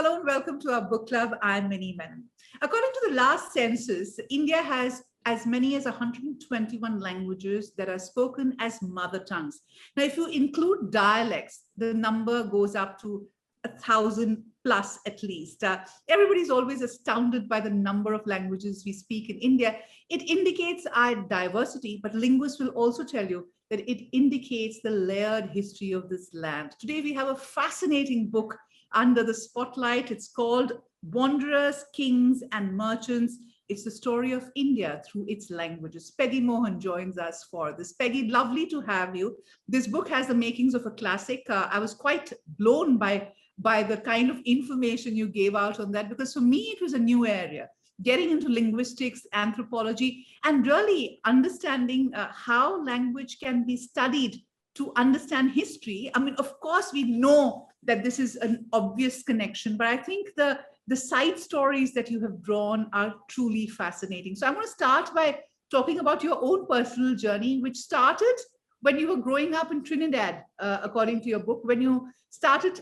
Hello and welcome to our book club. I'm Minnie Menon. According to the last census, India has as many as 121 languages that are spoken as mother tongues. Now, if you include dialects, the number goes up to 1,000 plus at least. Everybody's always astounded by the number of languages we speak in India. It indicates our diversity, but linguists will also tell you that it indicates the layered history of this land. Today, we have a fascinating book under the spotlight. It's called Wanderers, Kings and Merchants. It's the story of India through its languages. Peggy Mohan joins us for this. Peggy, lovely to have you. This book has the makings of a classic. I was quite blown by the kind of information you gave out on that, because for me, it was a new area, getting into linguistics, anthropology, and really understanding how language can be studied to understand history. I mean, of course, we know that this is an obvious connection, but I think the side stories that you have drawn are truly fascinating. So I want to start by talking about your own personal journey, which started when you were growing up in Trinidad, according to your book, when you started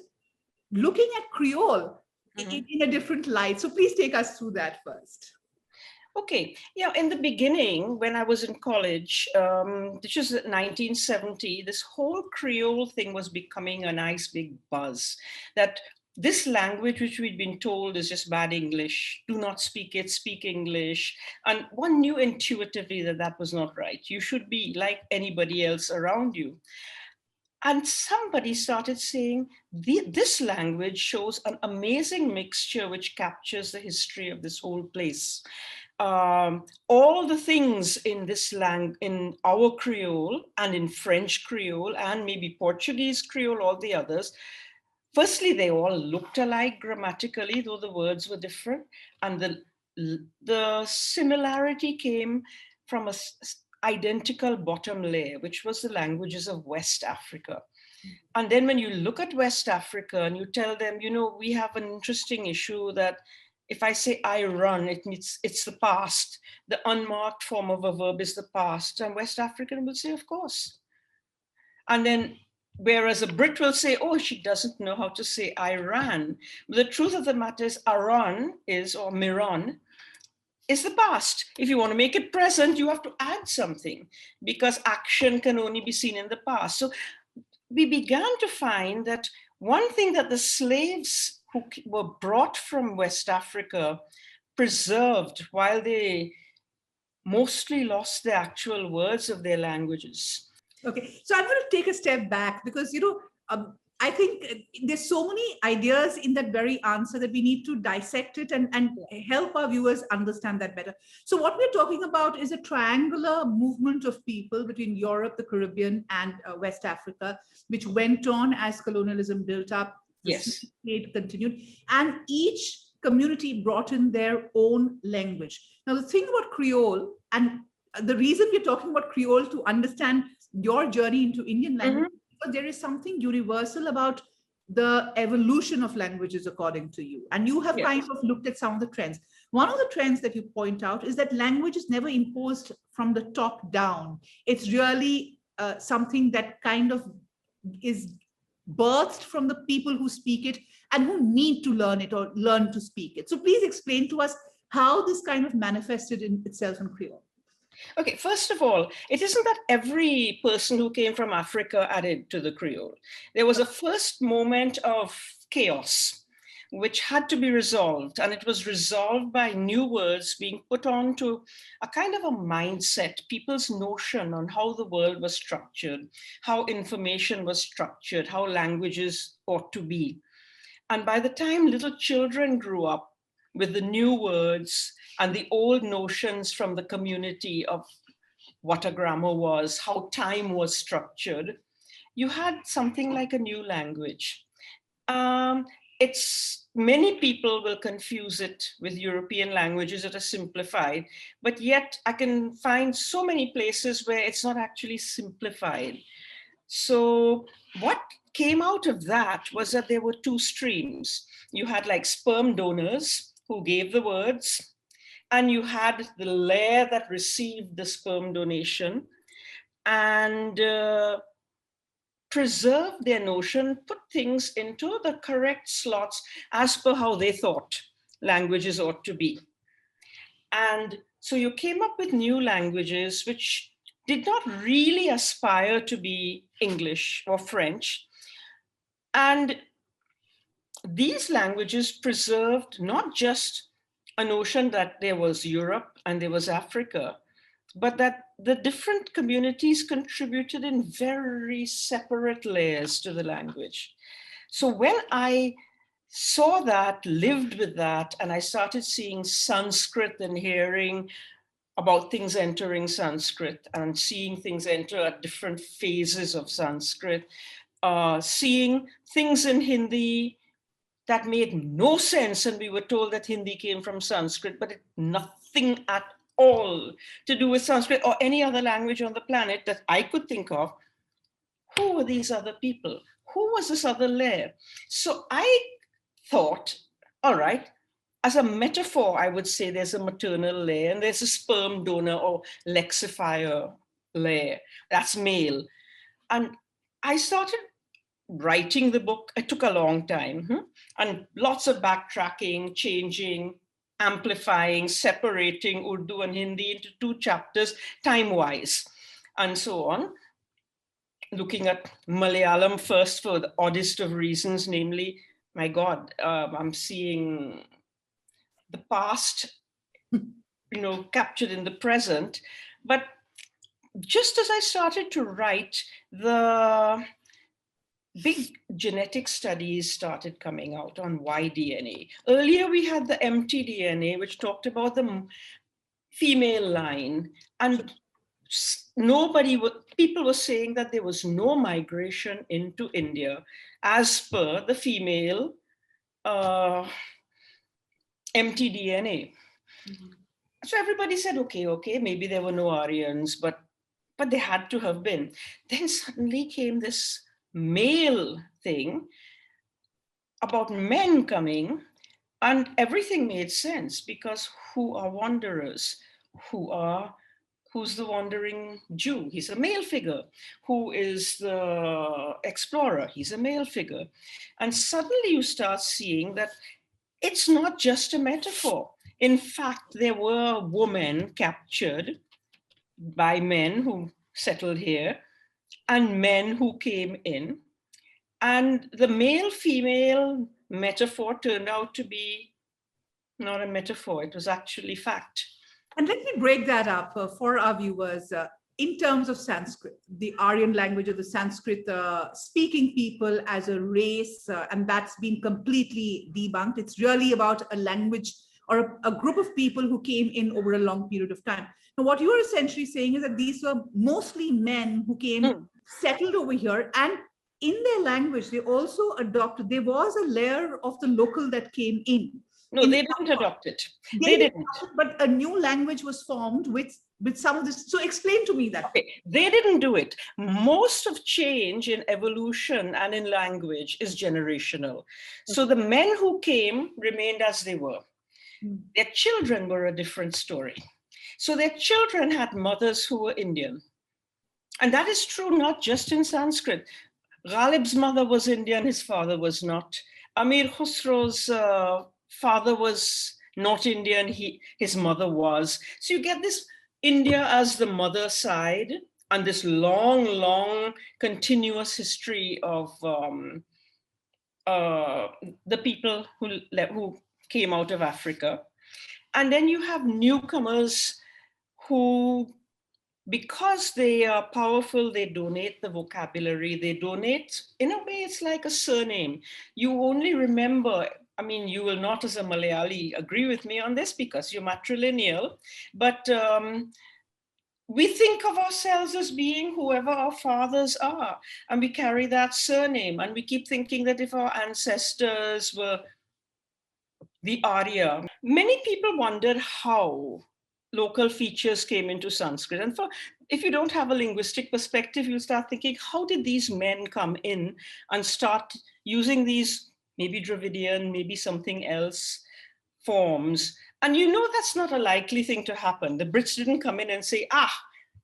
looking at Creole in a different light. So please take us through that first. Okay, yeah, in the beginning, when I was in college, which was 1970, this whole Creole thing was becoming a nice big buzz, that this language, which we'd been told is just bad English, do not speak it, speak English. And one knew intuitively that that was not right. You should be like anybody else around you. And somebody started saying, this language shows an amazing mixture which captures the history of this whole place. All the things in this language, in our Creole and in French Creole and maybe Portuguese Creole, all the others, firstly, they all looked alike grammatically, though the words were different. And the similarity came from a identical bottom layer, which was the languages of West Africa. And then when you look at West Africa and you tell them, you know, we have an interesting issue that if I say I run, it means it's the past. The unmarked form of a verb is the past. And West African will say, of course. And then, whereas a Brit will say, oh, she doesn't know how to say I ran. But the truth of the matter is Aran is, or Miran, is the past. If you want to make it present, you have to add something because action can only be seen in the past. So we began to find that one thing that the slaves who were brought from West Africa preserved while they mostly lost the actual words of their languages. Okay, so I'm going to take a step back because, you know, I think there's so many ideas in that very answer that we need to dissect it and help our viewers understand that better. So what we're talking about is a triangular movement of people between Europe, the Caribbean, and West Africa, which went on as colonialism built up. Yes. It continued, and each community brought in their own language. Now, the thing about Creole, and the reason we're talking about Creole to understand your journey into Indian language, because there is something universal about the evolution of languages according to you. And you have kind of looked at some of the trends. One of the trends that you point out is that language is never imposed from the top down. It's really something that kind of is birthed from the people who speak it and who need to learn it or learn to speak it. So please explain to us how this kind of manifested in itself in Creole. Okay, first of all, it isn't that every person who came from Africa added to the Creole. There was a first moment of chaos, which had to be resolved. And it was resolved by new words being put onto a kind of a mindset, people's notion on how the world was structured, how information was structured, how languages ought to be. And by the time little children grew up with the new words and the old notions from the community of what a grammar was, how time was structured, you had something like a new language. Many people will confuse it with European languages that are simplified, but yet I can find so many places where it's not actually simplified. So what came out of that was that there were two streams. You had like sperm donors who gave the words, and you had the layer that received the sperm donation. And preserved their notion, put things into the correct slots as per how they thought languages ought to be. And so you came up with new languages which did not really aspire to be English or French. And these languages preserved not just a notion that there was Europe and there was Africa, but that the different communities contributed in very separate layers to the language. So when I saw that, lived with that, and I started seeing Sanskrit and hearing about things entering Sanskrit and seeing things enter at different phases of Sanskrit, seeing things in Hindi that made no sense, and we were told that Hindi came from Sanskrit, but it nothing at all to do with Sanskrit or any other language on the planet that I could think of. Who were these other people? Who was this other layer? So I thought, all right, as a metaphor, I would say there's a maternal layer and there's a sperm donor or lexifier layer. That's male. And I started writing the book. It took a long time and lots of backtracking, changing, amplifying, separating Urdu and Hindi into 2 chapters time-wise, and so on. Looking at Malayalam first for the oddest of reasons, namely, my God, I'm seeing the past, captured in the present. But just as I started to write, the big genetic studies started coming out on Y-DNA. Earlier, we had the mtDNA, which talked about the female line, and people were saying that there was no migration into India as per the female mtDNA. Mm-hmm. So everybody said, okay, maybe there were no Aryans, but there had to have been. Then suddenly came this male thing about men coming, and everything made sense, because who are wanderers? Who's the wandering Jew? He's a male figure. Who is the explorer? He's a male figure. And suddenly you start seeing that it's not just a metaphor. In fact, there were women captured by men who settled here and men who came in. And the male-female metaphor turned out to be not a metaphor, it was actually fact. And let me break that up for our viewers. In terms of Sanskrit, the Aryan language of the Sanskrit speaking people as a race, and that's been completely debunked. It's really about a language or a group of people who came in over a long period of time. Now, what you are essentially saying is that these were mostly men who came, settled over here, and in their language, they also adopted, there was a layer of the local that came in. No, they didn't adopt it. They didn't. But a new language was formed with some of this. So explain to me that. Okay, they didn't do it. Most of change in evolution and in language is generational. So the men who came remained as they were. Their children were a different story. So their children had mothers who were Indian. And that is true not just in Sanskrit. Ghalib's mother was Indian, his father was not. Amir Khusro's father was not Indian, his mother was. So you get this India as the mother side and this long, long continuous history of the people who came out of Africa. And then you have newcomers who, because they are powerful, they donate the vocabulary, they donate, in a way, it's like a surname. You only remember, I mean, you will not as a Malayali agree with me on this because you're matrilineal, but we think of ourselves as being whoever our fathers are, and we carry that surname, and we keep thinking that if our ancestors were the Arya, many people wondered how local features came into Sanskrit. And if you don't have a linguistic perspective, you'll start thinking, how did these men come in and start using these maybe Dravidian, maybe something else forms? And you know that's not a likely thing to happen. The Brits didn't come in and say,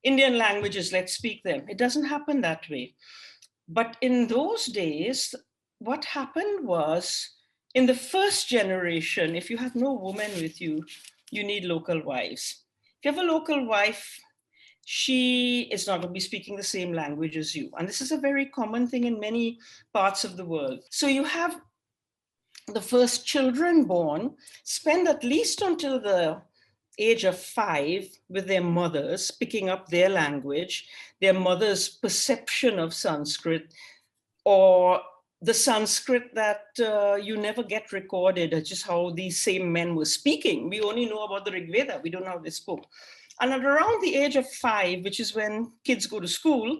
Indian languages, let's speak them. It doesn't happen that way. But in those days, what happened was, in the first generation, if you have no woman with you, you need local wives. If you have a local wife, she is not going to be speaking the same language as you. And this is a very common thing in many parts of the world. So you have the first children born spend at least until the age of 5 with their mothers, picking up their language, their mother's perception of Sanskrit, or the Sanskrit that you never get recorded, just how these same men were speaking. We only know about the Rig Veda, we don't know how they spoke. And at around the age of 5, which is when kids go to school,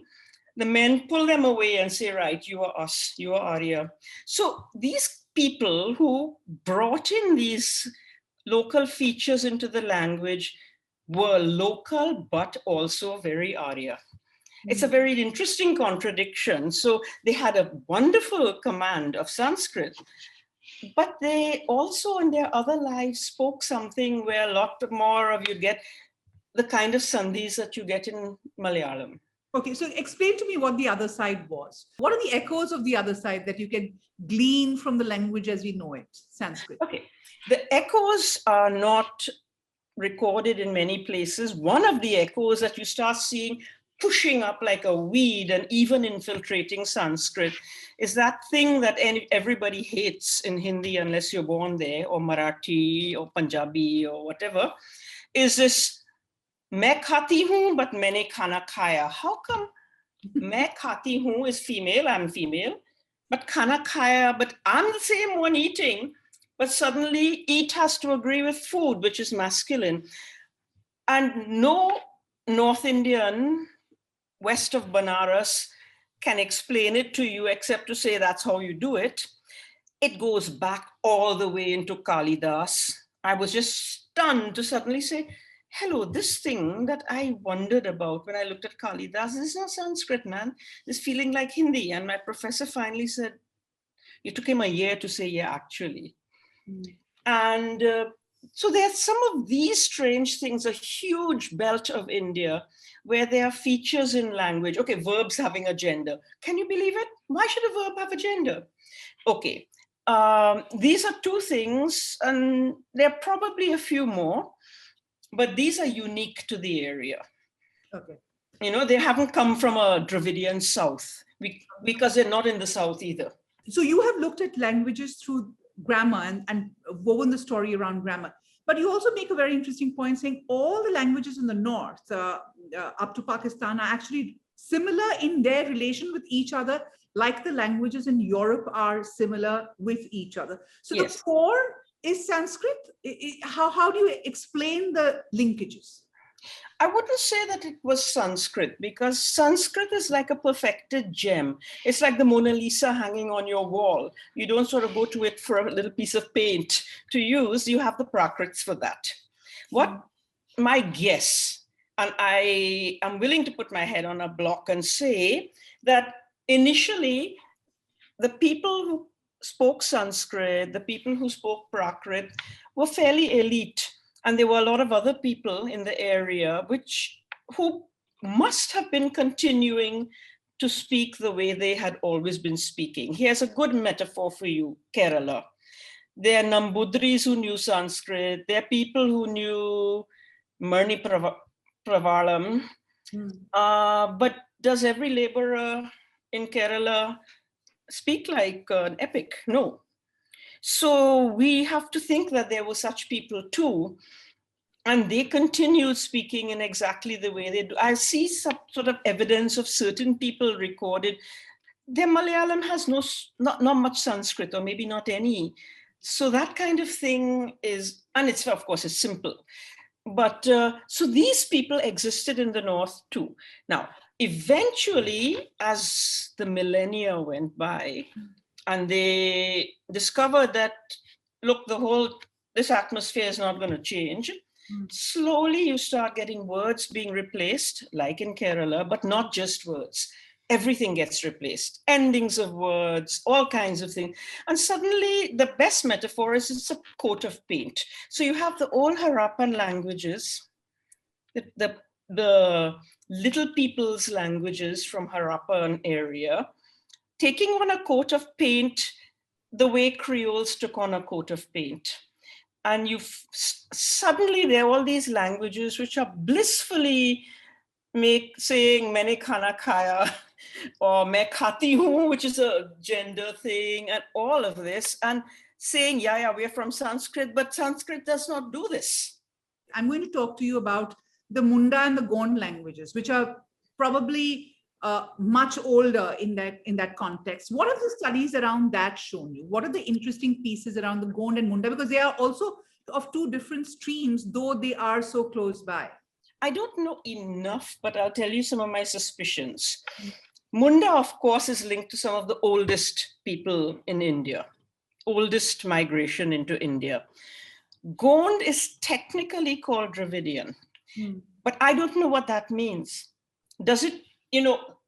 the men pull them away and say, right, you are us, you are Arya. So these people who brought in these local features into the language were local, but also very Arya. It's a very interesting contradiction. So they had a wonderful command of Sanskrit, but they also in their other lives spoke something where a lot more of you get the kind of sandhis that you get in Malayalam. Okay, so explain to me what the other side was. What are the echoes of the other side that you can glean from the language as we know it, Sanskrit? Okay, the echoes are not recorded in many places. One of the echoes that you start seeing pushing up like a weed and even infiltrating Sanskrit is that thing that everybody hates in Hindi unless you're born there, or Marathi or Punjabi or whatever, is this मैं खाती हूँ but मैंने खाना खाया. How come मैं खाती हूँ is female, I'm female, but खाना खाया, but I'm the same one eating, but suddenly eat has to agree with food, which is masculine. And no North Indian west of Banaras can explain it to you except to say that's how you do it. It goes back all the way into Kalidas. I was just stunned to suddenly say, hello, this thing that I wondered about when I looked at Kalidas, this is not Sanskrit, man. This feeling like Hindi. And my professor finally said, it took him a year to say, yeah, actually. And so there's some of these strange things, a huge belt of India where there are features in language. Okay, verbs having a gender. Can you believe it? Why should a verb have a gender? Okay, these are two things, and there are probably a few more, but these are unique to the area. Okay. You know, they haven't come from a Dravidian south because they're not in the south either. So you have looked at languages through grammar and woven the story around grammar. But you also make a very interesting point saying all the languages in the north up to Pakistan are actually similar in their relation with each other, like the languages in Europe are similar with each other. So yes, the core is Sanskrit. How do you explain the linkages? I wouldn't say that it was Sanskrit, because Sanskrit is like a perfected gem. It's like the Mona Lisa hanging on your wall. You don't sort of go to it for a little piece of paint to use. You have the Prakrits for that. What my guess, and I am willing to put my head on a block and say that initially the people who spoke Sanskrit, the people who spoke Prakrit were fairly elite. And there were a lot of other people in the area who must have been continuing to speak the way they had always been speaking. Here's a good metaphor for you, Kerala. There are Nambudris who knew Sanskrit. There are people who knew Marni Pravalam. But does every laborer in Kerala speak like an epic? No. So we have to think that there were such people too, and they continued speaking in exactly the way they do. I see some sort of evidence of certain people recorded. Their Malayalam has not much Sanskrit, or maybe not any. So that kind of thing is, and it's of course it's simple. But so these people existed in the North too. Now, eventually, as the millennia went by, and they discovered that, look, this atmosphere is not going to change. Slowly you start getting words being replaced, like in Kerala, but not just words. Everything gets replaced, endings of words, all kinds of things. And suddenly the best metaphor is it's a coat of paint. So you have the old Harappan languages, the little people's languages from Harappan area, taking on a coat of paint the way Creoles took on a coat of paint. And suddenly there are all these languages which are blissfully saying maine khana khaya or main khati hu, which is a gender thing, and all of this, and saying, yeah, we're from Sanskrit, but Sanskrit does not do this. I'm going to talk to you about the Munda and the Gond languages, which are probably much older in that context. What have the studies around that shown you? What are the interesting pieces around the Gond and Munda? Because they are also of two different streams, though they are so close by. I don't know enough, but I'll tell you some of my suspicions. Munda, of course, is linked to some of the oldest people in India, oldest migration into India. Gond is technically called Dravidian, but I don't know what that means. Does it,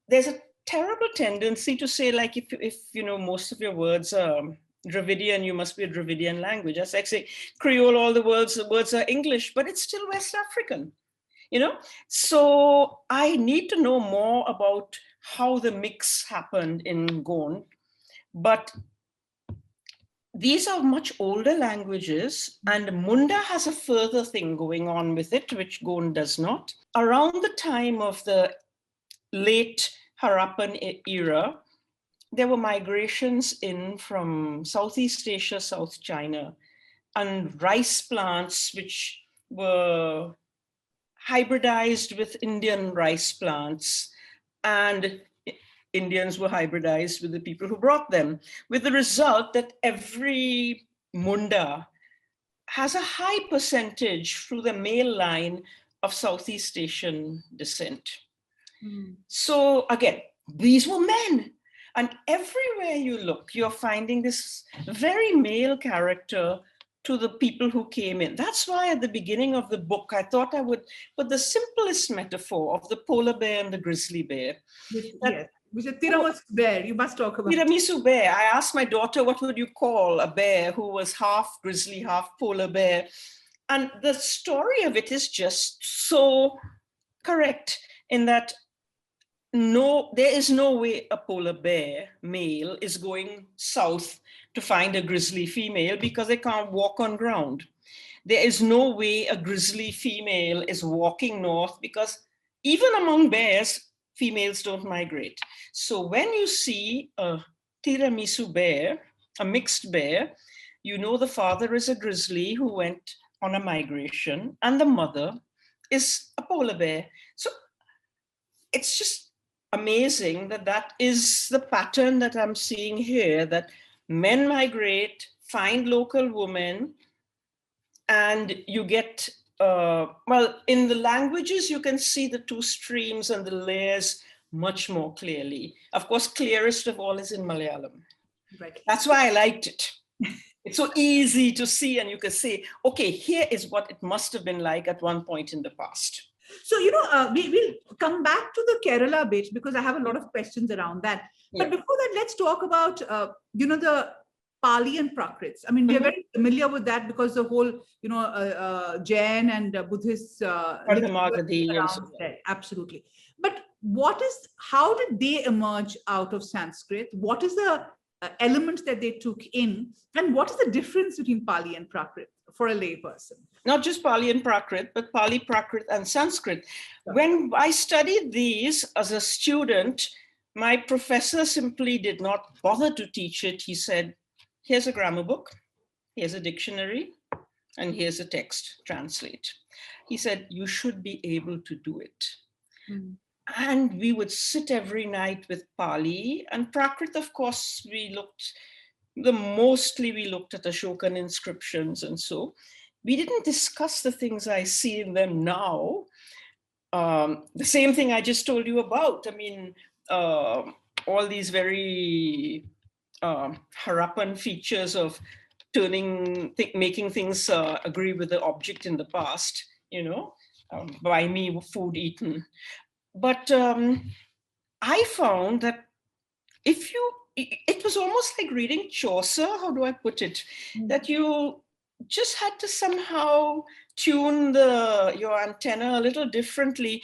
there's a terrible tendency to say, like, if most of your words are Dravidian, you must be a Dravidian language. That's like saying Creole, all the words are English, but it's still West African, So I need to know more about how the mix happened in Gond, but these are much older languages, and Munda has a further thing going on with it, which Gond does not. Around the time of the late Harappan era, there were migrations in from Southeast Asia, South China, and rice plants which were hybridized with Indian rice plants, and Indians were hybridized with the people who brought them, with the result that every Munda has a high percentage through the male line of Southeast Asian descent. So again, these were men. And everywhere you look, you're finding this very male character to the people who came in. That's why at the beginning of the book, I thought I would put the simplest metaphor of the polar bear and the grizzly bear. Yes, which is tiramisu bear. You must talk about tiramisu bear. I asked my daughter, what would you call a bear who was half grizzly, half polar bear? And the story of it is just so correct in that there is no way a polar bear male is going south to find a grizzly female because they can't walk on ground. There is no way a grizzly female is walking north because even among bears, females don't migrate. So when you see a tiramisu bear, a mixed bear, the father is a grizzly who went on a migration and the mother is a polar bear. So it's just amazing that is the pattern that I'm seeing here, that men migrate, find local women, and you get, in the languages, you can see the two streams and the layers much more clearly. Of course, clearest of all is in Malayalam. Right. That's why I liked it. It's so easy to see, and you can say, okay, here is what it must have been like at one point in the past. So, we'll come back to the Kerala bit because I have a lot of questions around that. Yeah. But before that, let's talk about, the Pali and Prakrits. I mean, we're very familiar with that because the whole, Jain and Buddhist absolutely. But how did they emerge out of Sanskrit? What is the elements that they took in, and what is the difference between Pali and Prakrit for a layperson? Not just Pali and Prakrit, but Pali, Prakrit, and Sanskrit. When I studied these as a student, my professor simply did not bother to teach it. He said, here's a grammar book, here's a dictionary, and here's a text, translate. He said, you should be able to do it. And we would sit every night with Pali, and Prakrit, of course, we looked at Ashokan inscriptions, and so we didn't discuss the things I see in them now. The same thing I just told you about. I mean, all these very Harappan features of making things agree with the object in the past, by me, food eaten. But I found that it was almost like reading Chaucer, how do I put it? That you just had to somehow tune your antenna a little differently.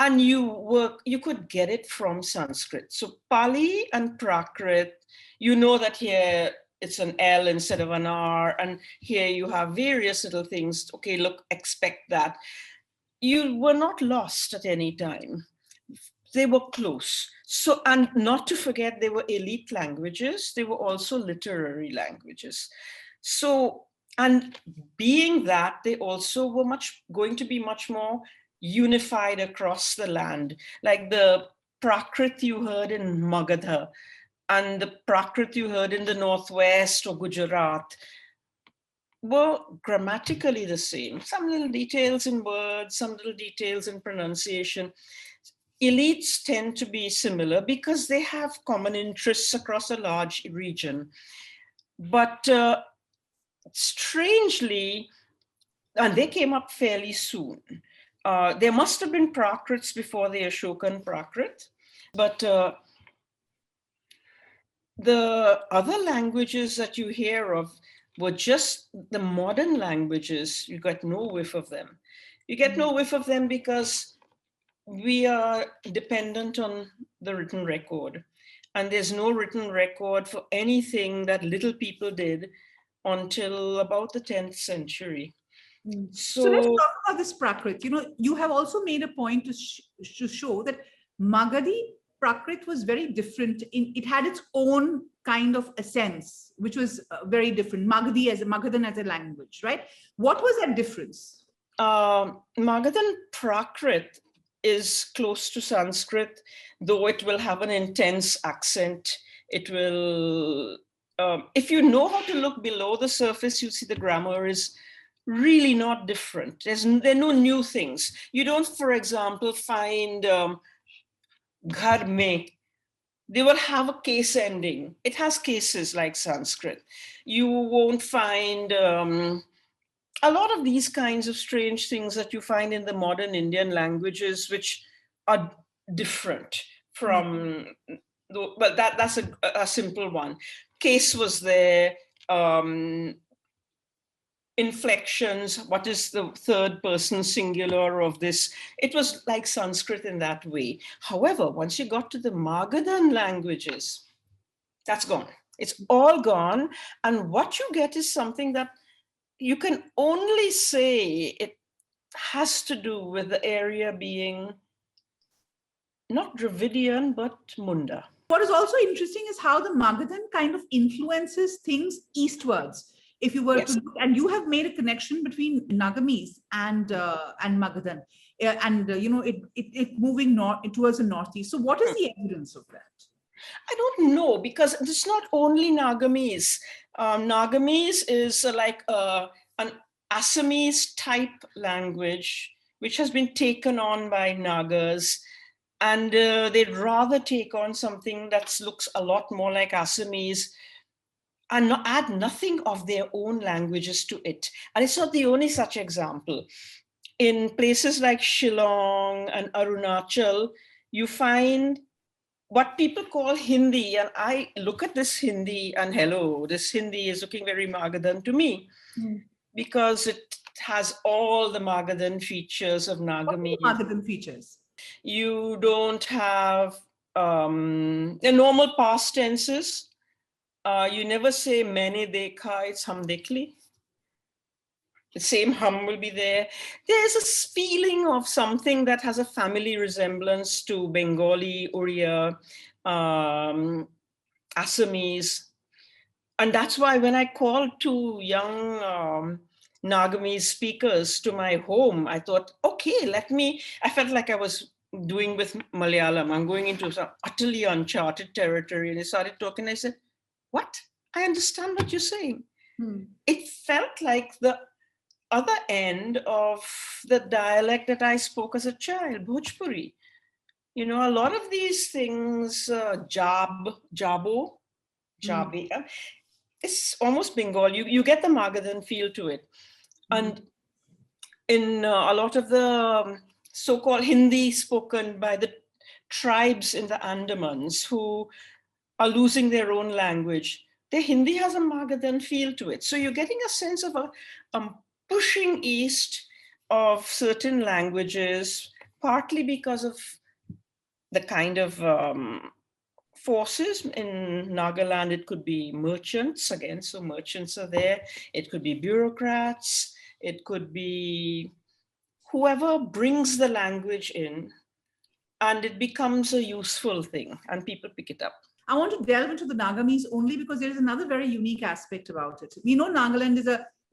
and you could get it from Sanskrit. So Pali and Prakrit, you know that here it's an L instead of an R, and here you have various little things. Okay, look, expect that. You were not lost at any time. They were close. So, and not to forget, they were elite languages. They were also literary languages. So, and being that, they also were going to be much more unified across the land. Like the Prakrit you heard in Magadha and the Prakrit you heard in the Northwest or Gujarat were grammatically the same. Some little details in words, some little details in pronunciation. Elites tend to be similar because they have common interests across a large region. But strangely, and they came up fairly soon. There must have been Prakrits before the Ashokan Prakrit, but the other languages that you hear of were just the modern languages. You got no whiff of them. You get no whiff of them because we are dependent on the written record. And there's no written record for anything that little people did until about the 10th century. So let's talk about this Prakrit. You know, you have also made a point to show that Magadhi Prakrit was very different. It had its own kind of essence, which was very different. Magadhan as a language, right? What was that difference? Magadhan Prakrit is close to Sanskrit, though it will have an intense accent. It will, if you know how to look below the surface, you'll see the grammar is really not different. There are no new things. You don't, for example, find ghar mein. They will have a case ending. It has cases like Sanskrit. You won't find a lot of these kinds of strange things that you find in the modern Indian languages, which are different from, but that's a simple one. Case was there, inflections, what is the third person singular of this? It was like Sanskrit in that way. However, once you got to the Magadhan languages, that's gone. It's all gone. And what you get is something that you can only say it has to do with the area being not Dravidian, but Munda. What is also interesting is how the Magadhan kind of influences things eastwards. If you were to look, and you have made a connection between Nagamese and Magadhan, it moving north towards the northeast. So, what is the evidence of that? I don't know, because it's not only Nagamese. Nagamese is like an Assamese type language, which has been taken on by Nagas. And they'd rather take on something that looks a lot more like Assamese and add nothing of their own languages to it. And it's not the only such example. In places like Shillong and Arunachal, you find what people call Hindi. And I look at this Hindi and hello, this Hindi is looking very Magadhan to me because it has all the Magadhan features of Nagamese. Magadhan features. You don't have the normal past tenses. You never say maine dekha, it's hum dekhli. The same hum will be there. There's a feeling of something that has a family resemblance to Bengali, Oriya, Assamese. And that's why when I called two young Nagamese speakers to my home, I thought, okay, I felt like I was doing with Malayalam. I'm going into some utterly uncharted territory. And they started talking. I said, what? I understand what you're saying. It felt like the other end of the dialect that I spoke as a child, Bhojpuri. You know, a lot of these things, jabo, it's almost Bengal. You get the Magadhan feel to it. And in a lot of the so-called Hindi spoken by the tribes in the Andamans who are losing their own language, the Hindi has a Magadhan feel to it. So you're getting a sense of a pushing east of certain languages partly because of the kind of forces in Nagaland. It could be merchants, again, so merchants are there. It could be bureaucrats. It could be whoever brings the language in, and it becomes a useful thing and people pick it up. I want to delve into the Nagamese only because there is another very unique aspect about it. We know Nagaland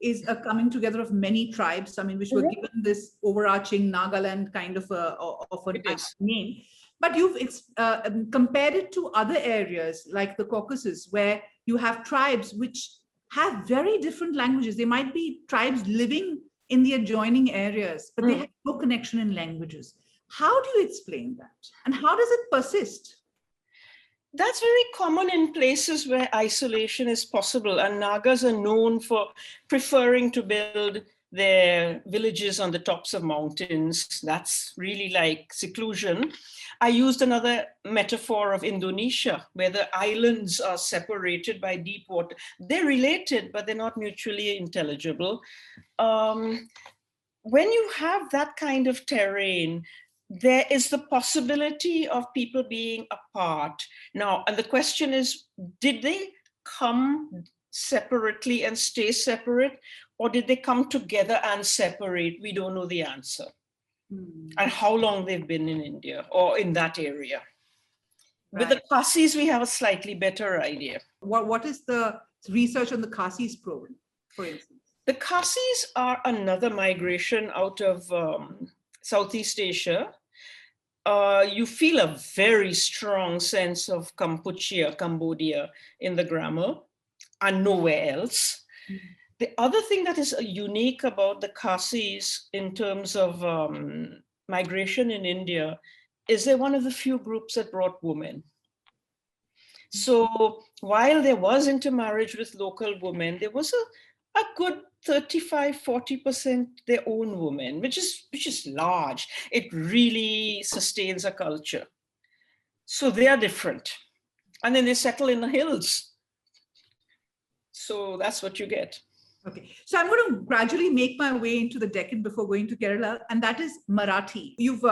is a coming together of many tribes, I mean, which were given this overarching Nagaland kind of a name. But you've compared it to other areas like the Caucasus, where you have tribes which have very different languages. They might be tribes living in the adjoining areas, but they have no connection in languages. How do you explain that? And how does it persist? That's very common in places where isolation is possible, and Nagas are known for preferring to build their villages on the tops of mountains. That's really like seclusion. I used another metaphor of Indonesia, where the islands are separated by deep water. They're related, but they're not mutually intelligible. When you have that kind of terrain, there is the possibility of people being apart. Now, and the question is, did they come separately and stay separate, or did they come together and separate? We don't know the answer. And how long they've been in India or in that area. Right. With the Khasis, we have a slightly better idea. What is the research on the Khasis program, for instance? The Khasis are another migration out of Southeast Asia. You feel a very strong sense of Cambodia in the grammar and nowhere else. The other thing that is unique about the Khasis in terms of migration in India is they're one of the few groups that brought women. So while there was intermarriage with local women, there was a good 35–40% their own women, which is large. It really sustains a culture. So they are different. And then they settle in the hills. So that's what you get. Okay, so I'm going to gradually make my way into the Deccan before going to Kerala, and that is Marathi. You've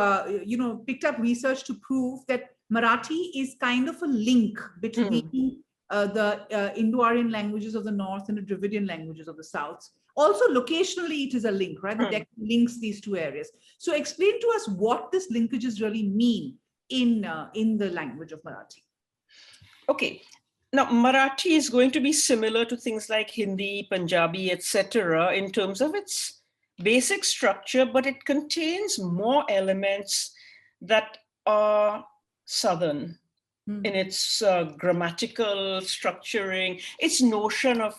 picked up research to prove that Marathi is kind of a link between the Indo-Aryan languages of the north and the Dravidian languages of the south. Also, locationally, it is a link, right? The Deccan links these two areas. So explain to us what this linkages really mean in the language of Marathi. Okay. Now, Marathi is going to be similar to things like Hindi, Punjabi, etc. in terms of its basic structure, but it contains more elements that are Southern in its grammatical structuring, its notion of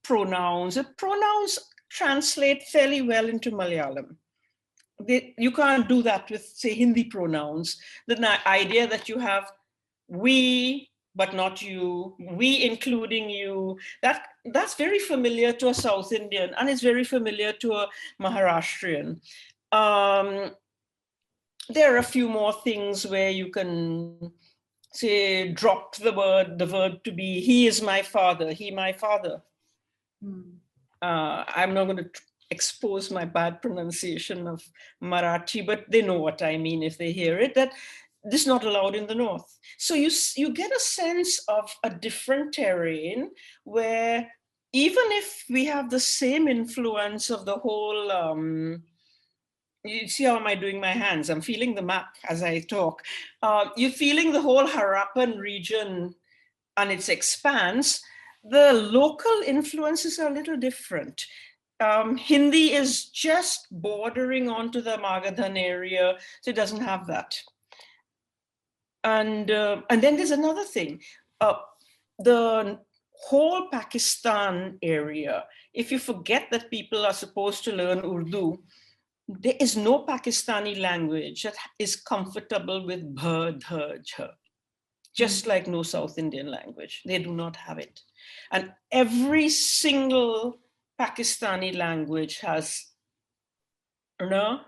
pronouns. The pronouns translate fairly well into Malayalam. You can't do that with, say, Hindi pronouns. The idea that you have we, but not you, we including you, that's very familiar to a South Indian, and it's very familiar to a Maharashtrian. There are a few more things where you can say, drop the verb to be, he is my father, he my father. I'm not going to expose my bad pronunciation of Marathi, but they know what I mean if they hear it, that this is not allowed in the north. So you get a sense of a different terrain where even if we have the same influence of the whole, you see how am I doing my hands? I'm feeling the map as I talk. You're feeling the whole Harappan region and its expanse. The local influences are a little different. Hindi is just bordering onto the Magadhan area, so it doesn't have that. And then there's another thing. The whole Pakistan area, if you forget that people are supposed to learn Urdu, there is no Pakistani language that is comfortable with bha, dha, jha. Just like no South Indian language. They do not have it. And every single Pakistani language has na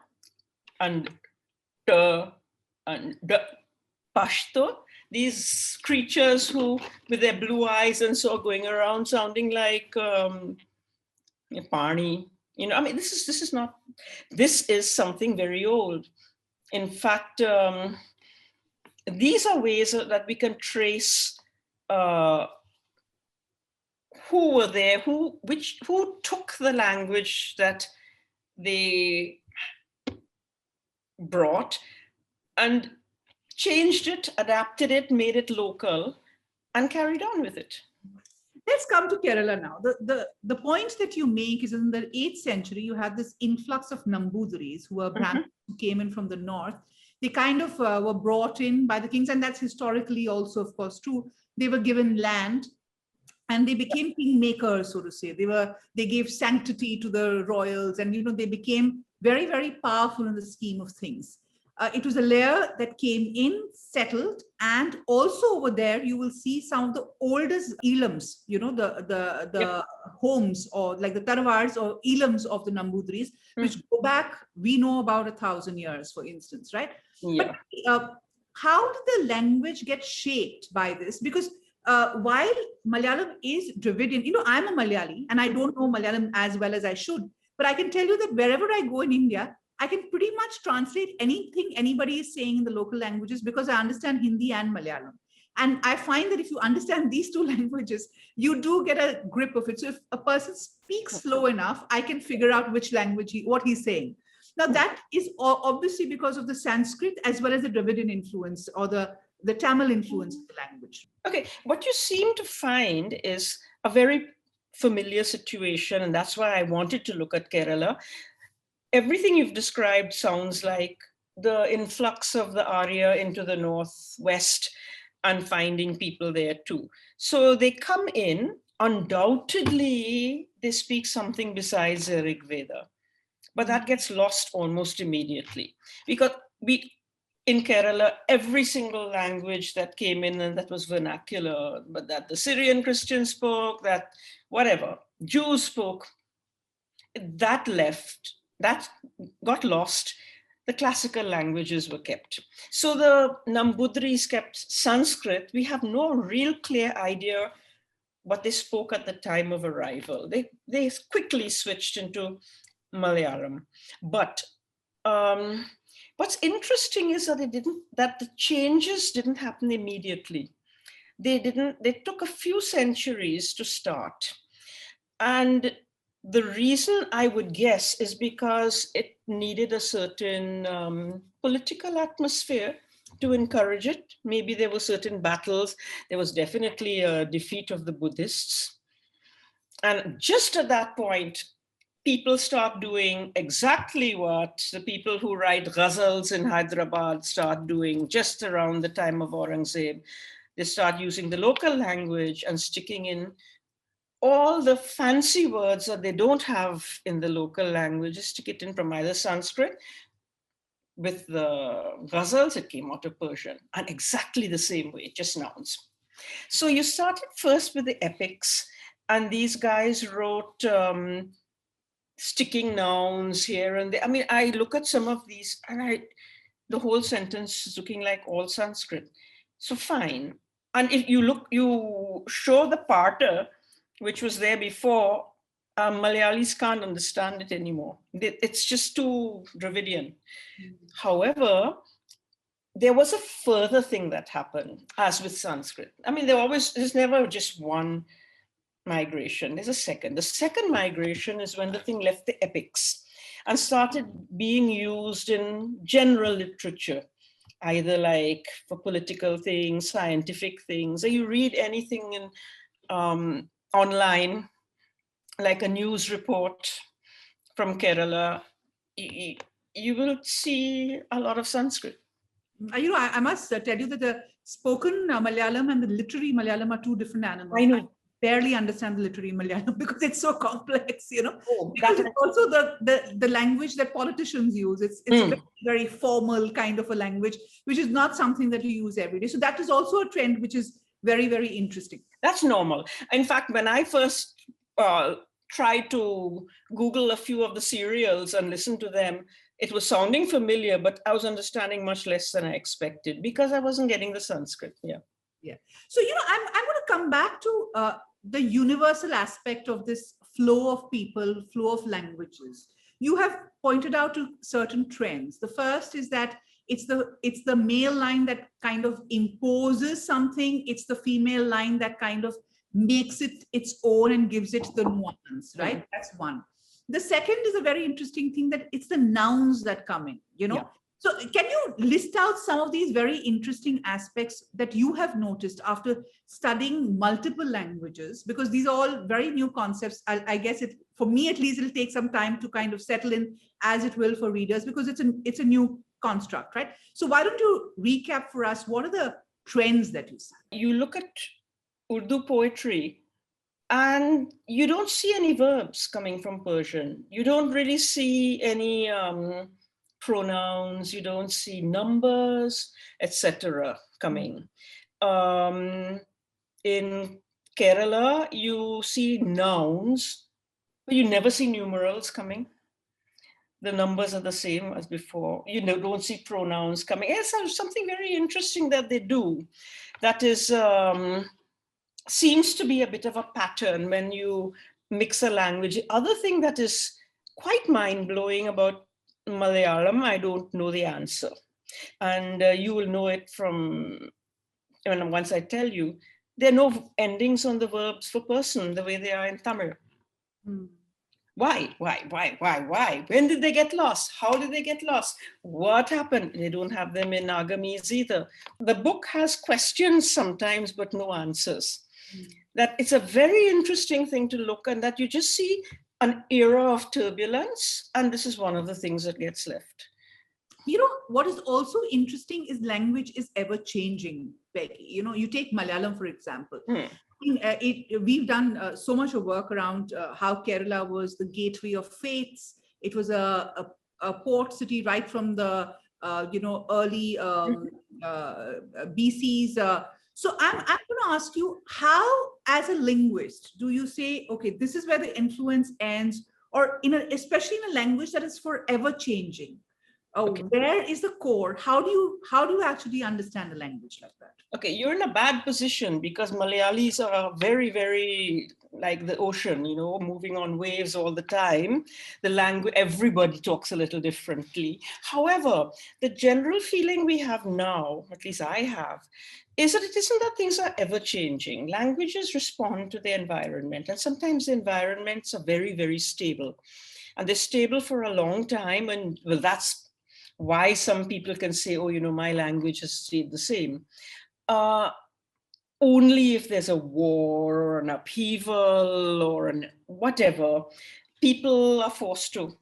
and ta and da. Pashto, these creatures who, with their blue eyes and so, going around sounding like Pani. I mean, this is something very old. In fact, these are ways that we can trace who were there, who took the language that they brought and changed it, adapted it, made it local, and carried on with it. Let's come to Kerala now. The point that you make is in the 8th century, you had this influx of Nambudris who were Brahmins who came in from the north. They kind of were brought in by the kings, and that's historically also, of course, true. They were given land and they became kingmakers, so to say. They gave sanctity to the royals, and they became very, very powerful in the scheme of things. It was a layer that came in, settled, and also over there you will see some of the oldest elams, the homes, or like the tarwars or elams of the Nambudris, which go back, we know, about 1,000 years, for instance, right? Yeah. But how did the language get shaped by this? Because while Malayalam is Dravidian, I'm a Malayali and I don't know Malayalam as well as I should, but I can tell you that wherever I go in India, I can pretty much translate anything anybody is saying in the local languages because I understand Hindi and Malayalam. And I find that if you understand these two languages, you do get a grip of it. So if a person speaks slow enough, I can figure out which language, what he's saying. Now that is obviously because of the Sanskrit as well as the Dravidian influence or the Tamil influence of the language. Okay, what you seem to find is a very familiar situation, and that's why I wanted to look at Kerala. Everything you've described sounds like the influx of the Arya into the northwest and finding people there too. So they come in, undoubtedly they speak something besides the Rig Veda, but that gets lost almost immediately because in Kerala, every single language that came in and that was vernacular, but that the Syrian Christians spoke, that whatever, Jews spoke, that left. That got lost. The classical languages were kept. So the Nambudris kept Sanskrit. We have no real clear idea what they spoke at the time of arrival. They quickly switched into Malayalam. But what's interesting is that the changes didn't happen immediately. They took a few centuries to start. And the reason I would guess is because it needed a certain political atmosphere to encourage it. Maybe there were certain battles. There was definitely a defeat of the Buddhists. And just at that point, people start doing exactly what the people who write ghazals in Hyderabad start doing just around the time of Aurangzeb. They start using the local language and sticking in all the fancy words that they don't have in the local language, stick it in from either Sanskrit. With the ghazals, it came out of Persian, and exactly the same way, just nouns. So you started first with the epics, and these guys wrote sticking nouns here and there. I mean, I look at some of these, and the whole sentence is looking like all Sanskrit. So fine. And if you show the parter, which was there before, Malayalis can't understand it anymore. It's just too Dravidian. However, there was a further thing that happened, as with Sanskrit. I mean, there's never just one migration. There's a second. The second migration is when the thing left the epics and started being used in general literature, either like for political things, scientific things. So you read anything in online, like a news report from Kerala, you will see a lot of Sanskrit. I must tell you that the spoken Malayalam and the literary Malayalam are two different animals. I know. Barely understand the literary Malayalam because it's so complex, Oh, because it's also the language that politicians use. It's a very, very formal kind of a language, which is not something that you use every day. So that is also a trend which is very, very interesting. That's normal. In fact, when I first tried to Google a few of the serials and listen to them, it was sounding familiar, but I was understanding much less than I expected because I wasn't getting the Sanskrit. Yeah. So, I'm going to come back to the universal aspect of this flow of people, flow of languages. You have pointed out to certain trends. The first is that it's the male line that kind of imposes something. It's the female line that kind of makes it its own and gives it the nuance, right? That's one. The second is a very interesting thing, that it's the nouns that come in, you know. Yeah. So can you list out some of these very interesting aspects that you have noticed after studying multiple languages? Because these are all very new concepts. I guess it, for me at least, it'll take some time to kind of settle in, as it will for readers, because it's a new construct, right? So why don't you recap for us, what are the trends that you see? You look at Urdu poetry and you don't see any verbs coming from Persian. You don't really see any pronouns, you don't see numbers, etc. coming. In Kerala, you see nouns, but you never see numerals coming. The numbers are the same as before. You don't see pronouns coming. Yes, there's something very interesting that they do. That is, seems to be a bit of a pattern when you mix a language. The other thing that is quite mind-blowing about Malayalam, I don't know the answer. And you will know it from, once I tell you, there are no endings on the verbs for person the way they are in Tamil. Why? When did they get lost? How did they get lost? What happened? They don't have them in Nagamese either. The book has questions sometimes, but no answers. That it's a very interesting thing to look, and that you just see an era of turbulence, and this is one of the things that gets left. You know, what is also interesting is language is ever changing, Peggy. You know, you take Malayalam, for example. We've done so much of work around how Kerala was the gateway of faiths. It was a port city right from the early BCs. So I'm going to ask you, how, as a linguist, do you say, okay, this is where the influence ends, or especially in a language that is forever changing? Okay. Where is the core? How do you actually understand a language like that? Okay, you're in a bad position because Malayalis are very, very like the ocean, moving on waves all the time. The language, everybody talks a little differently. However, the general feeling we have now, at least I have, is that it isn't that things are ever changing. Languages respond to the environment, and sometimes the environments are very, very stable. And they're stable for a long time, and well, that's why some people can say, oh, my language has stayed the same. Only if there's a war or an upheaval or whatever, people are forced to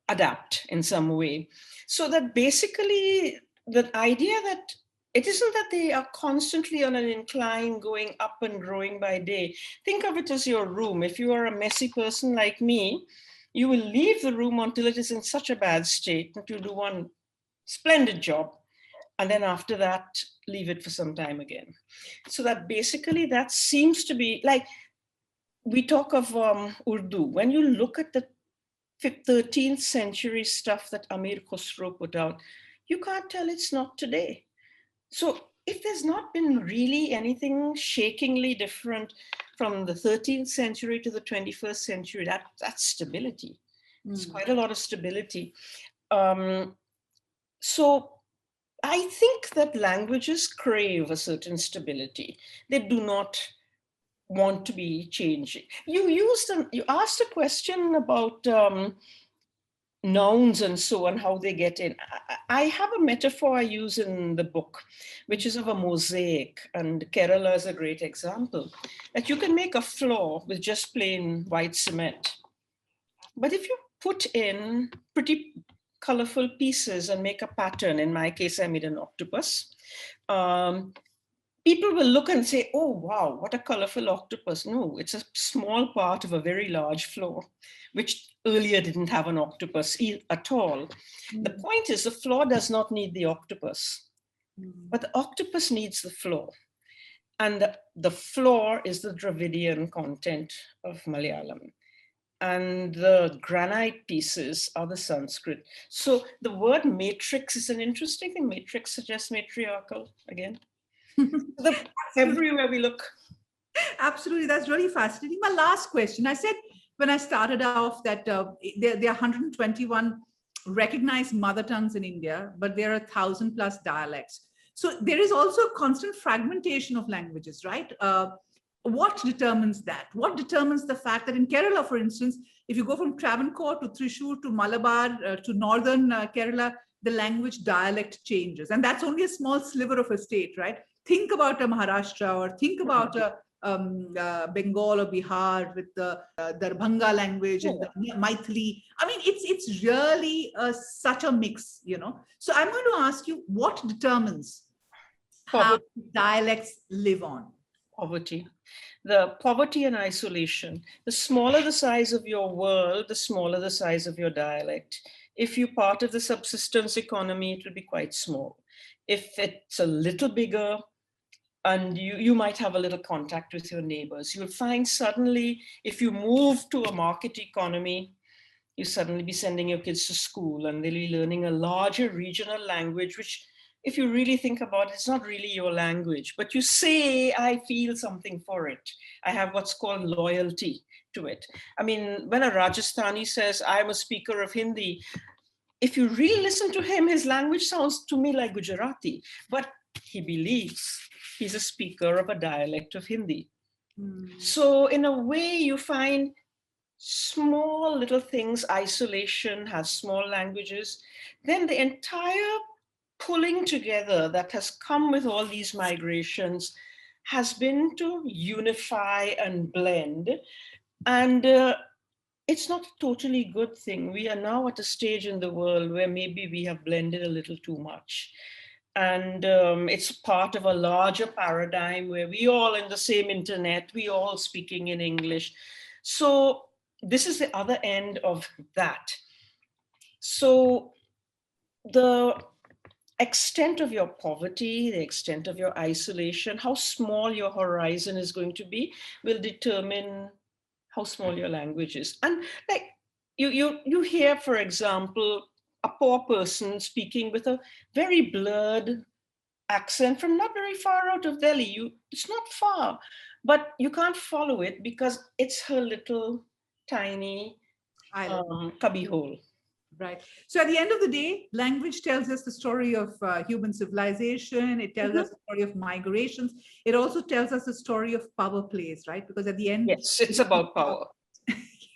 adapt in some way. So that basically the idea that it isn't that they are constantly on an incline going up and growing by day. Think of it as your room. If you are a messy person like me, you will leave the room until it is in such a bad state that you do one splendid job. And then after that, leave it for some time again. So that basically that seems to be like, we talk of Urdu. When you look at the 13th century stuff that Amir Khosrow put out, you can't tell it's not today. So if there's not been really anything shakingly different from the 13th century to the 21st century, that's stability. It's quite a lot of stability. So I think that languages crave a certain stability. They do not want to be changing. You asked a question about nouns and so on, how they get in. I have a metaphor I use in the book, which is of a mosaic, and Kerala is a great example, that you can make a floor with just plain white cement. But if you put in pretty colorful pieces and make a pattern, in my case, I made an octopus, people will look and say, oh, wow, what a colorful octopus. No, it's a small part of a very large floor, which earlier didn't have an octopus at all. The point is the floor does not need the octopus, but the octopus needs the floor. And the floor is the Dravidian content of Malayalam. And the granite pieces are the Sanskrit. So the word matrix is an interesting thing. Matrix suggests matriarchal again. Everywhere we look. Absolutely, that's really fascinating. My last question, I said when I started off that there are 121 recognized mother tongues in India, but there are 1,000+ dialects. So there is also a constant fragmentation of languages, right? What determines that? What determines the fact that in Kerala, for instance, if you go from Travancore to Thrissur to Malabar to northern Kerala, the language dialect changes. And that's only a small sliver of a state, right? Think about a Maharashtra, or think about a Bengal or Bihar with the Darbhanga language and the Maithili. I mean, it's really such a mix, you know. So I'm going to ask you, what determines how dialects live on? Poverty. The poverty and isolation. The smaller the size of your world, the smaller the size of your dialect. If you're part of the subsistence economy, it will be quite small. If it's a little bigger, and you might have a little contact with your neighbors, you'll find suddenly, if you move to a market economy, you suddenly be sending your kids to school and they'll be learning a larger regional language, which, if you really think about it, it's not really your language, but you say, I feel something for it. I have what's called loyalty to it. I mean, when a Rajasthani says, I'm a speaker of Hindi, if you really listen to him, his language sounds to me like Gujarati, but he believes he's a speaker of a dialect of Hindi. So in a way, you find small little things. Isolation has small languages. Then the entire pulling together that has come with all these migrations has been to unify and blend. And it's not a totally good thing. We are now at a stage in the world where maybe we have blended a little too much. And it's part of a larger paradigm where we all in the same internet, we all speaking in English. So this is the other end of that. So the extent of your poverty, the extent of your isolation, how small your horizon is going to be, will determine how small your language is. And like you hear, for example, a poor person speaking with a very blurred accent from not very far out of Delhi. It's not far, but you can't follow it because it's her little tiny cubby hole. Right. So at the end of the day, language tells us the story of human civilization. It tells us the story of migrations. It also tells us the story of power plays, right? Because at the end, yes, it's about power.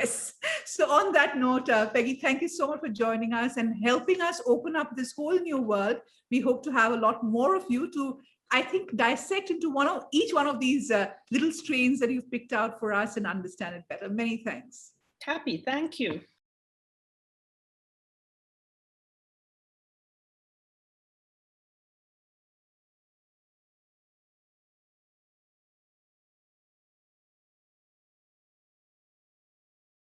Yes. So on that note, Peggy, thank you so much for joining us and helping us open up this whole new world. We hope to have a lot more of you to, I think, dissect into each one of these little strains that you've picked out for us and understand it better. Many thanks. Happy. Thank you.